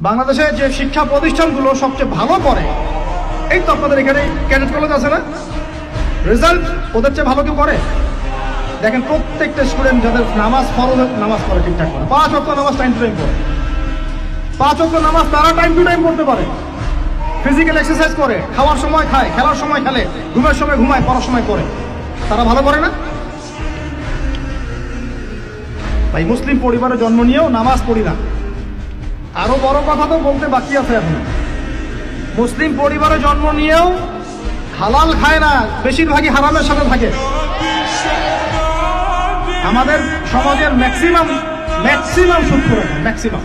বাংলাদেশে যে শিক্ষা প্রতিষ্ঠানগুলো সবচেয়ে ভালো করে, এই তো আপনাদের এখানে ক্যাডেট কলেজ আছে না, রেজাল্ট ওদের চেয়ে ভালো কেউ করে? দেখেন প্রত্যেকটা স্টুডেন্ট যাদের নামাজ ফরজ নামাজ পড়ে ঠিকঠাক করে, 5 ওয়াক্ত নামাজ টাইম টু টাইম পড়ে, 5 ওয়াক্ত নামাজ তারা টাইম টু টাইম পড়তে পারে, ফিজিক্যাল এক্সারসাইজ করে, খাওয়ার সময় খায়, খেলার সময় খেলে, ঘুমের সময় ঘুমায়, পড়ার সময় পড়ে, তারা ভালো করে না? ভাই মুসলিম পরিবারে জন্ম নিয়েও নামাজ পড়ি না, আরো বড় কথা তো বলতে বাকি আছে এখন। মুসলিম পরিবারে জন্ম নিয়েও হালাল খায় না, বেশিরভাগই হারামের সাথে থাকে। আমাদের সমাজের ম্যাক্সিমাম সুদ করে, ম্যাক্সিমাম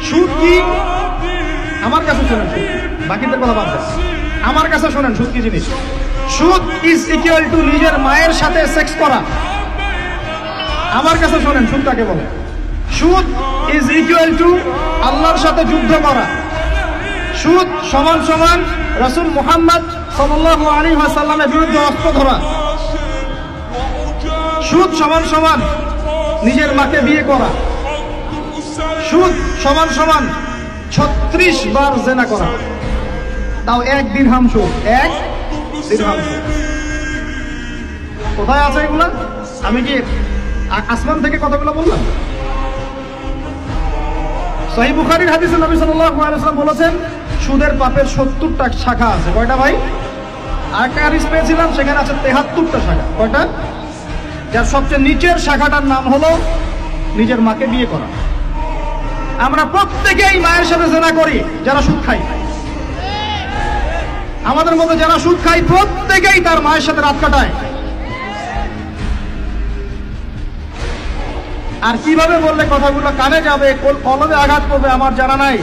সুদ কি আমার কাছে শোনেন, বাকিদের কথা বাদ দেন, আমার কাছে শোনেন সুদ কি জিনিস। সুদ ইজ ইকুয়াল টু নিজের মায়ের সাথে সেক্স করা। আমার কাছে শোনেন সুদ কাকে বলে। সুদ ইজ ইকুয়াল টু আল্লাহর সাথে যুদ্ধ করা। সুদ সমান সমান রাসূল মুহাম্মদ সাল্লাল্লাহু আলাইহি ওয়াসাল্লামের বিরুদ্ধে অস্ত্র ধরা। সুদ সমান সমান নিজের মাকে বিয়ে করা। সুদ সমান সমান 36 বার জিনা করা, তাও 1 দিরহাম সুদ, 1 দিরহাম সুদ। কোথায় আছে এগুলা? আমি কি আসমান থেকে কথাগুলো বললাম? সহিহ বুখারীর হাদিসে নবী সাল্লাল্লাহু আলাইহি ওয়াসাল্লাম বলেছেন, সুদের পাপের 70টা শাখা আছে। কয়টা ভাই? আরেকটা হাদিস পেয়েছিলাম, সেখানে আছে 73টা শাখা। কয়টা? যার সবচেয়ে নিচের শাখাটার নাম হলো নিজের মাকে বিয়ে করা। আমরা প্রত্যেকেই মায়ের সাথে জিনা করি যারা সুদ খাই। আমাদের মধ্যে যারা সুদ খাই প্রত্যেকেই তার মায়ের সাথে রাত কাটায়। আর কিভাবে বললে কথাগুলো কানে যাবে, কলবে আঘাত করবে আমার জানা নাই।